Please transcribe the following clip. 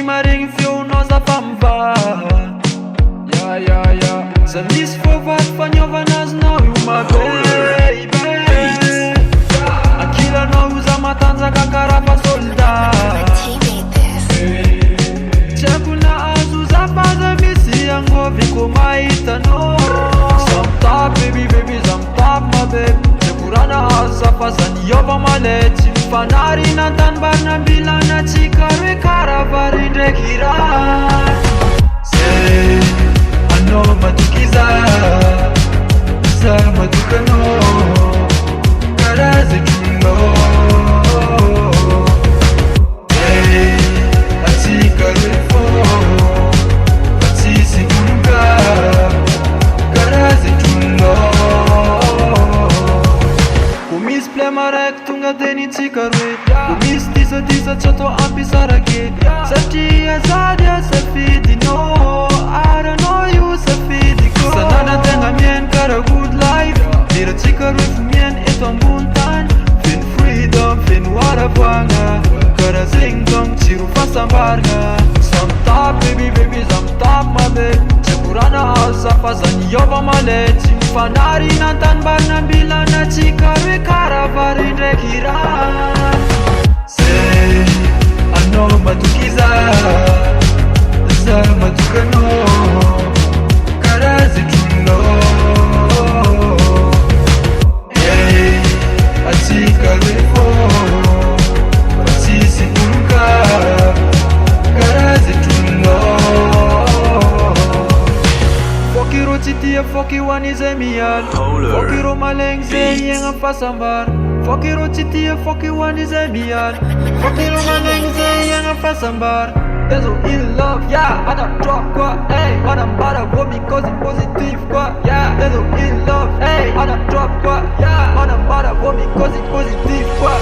maregny feonao za fa mivava. Za misy fôvady faniovana azonao io ma baby. Ankilanao io za matanjaka karaha fa soldat. Tsy haiko nahazo za fa za misy agnoviko mahitanao. Za mitapy baby, za mitapy ma baby. Ze korana azo za fa za niova malay. Tsy mifanarina an-tanimbary nambilana atsika roe karaha vary ndraiky raha. Zay anao matoky za matoky anao karaha zay trolonao. Hey, atsika roe fô fa tsisy ologa karaha zay trolonao. Ko misy plema raiky tonga de nitsika roe. Ko misy disadisa tsy atao ampisarake. Satria za dia safidinao aranao io safidiko. Sanana-tegna miainy karaha good life. Leratsika roe fo miainy eto ambony tany. Feno freedom, feno aravoagna karaha zegny dônko tsy ro fahasambarana. Za mitapy baby, za mitapy ma baby. Tsy korana azo za fa za niova malay. Tsy mifanarina an-tanimbary nambilana atsika roe karaha vary ndraiky raha. Zay anao matoky za matoky anao karaha zay trolonao. Hey, atsika roe fô fa tsisy ologa karaha zay trolonao. Fôky rô tsy tia fôky hoany zay miala. Fôky rô malegny zay iegna amy fahasambara. Fôky rô tsy tia fôky hoany zay miala. Fôky rô malegny zay iegna amy fahasambara. There's no in love, yeah, wanna drop quoi, hey, wanna bada woman cause it's positive quoi, yeah. There's no in love, hey, wanna drop quoi, yeah, wanna bada woman cause it's positive quoi.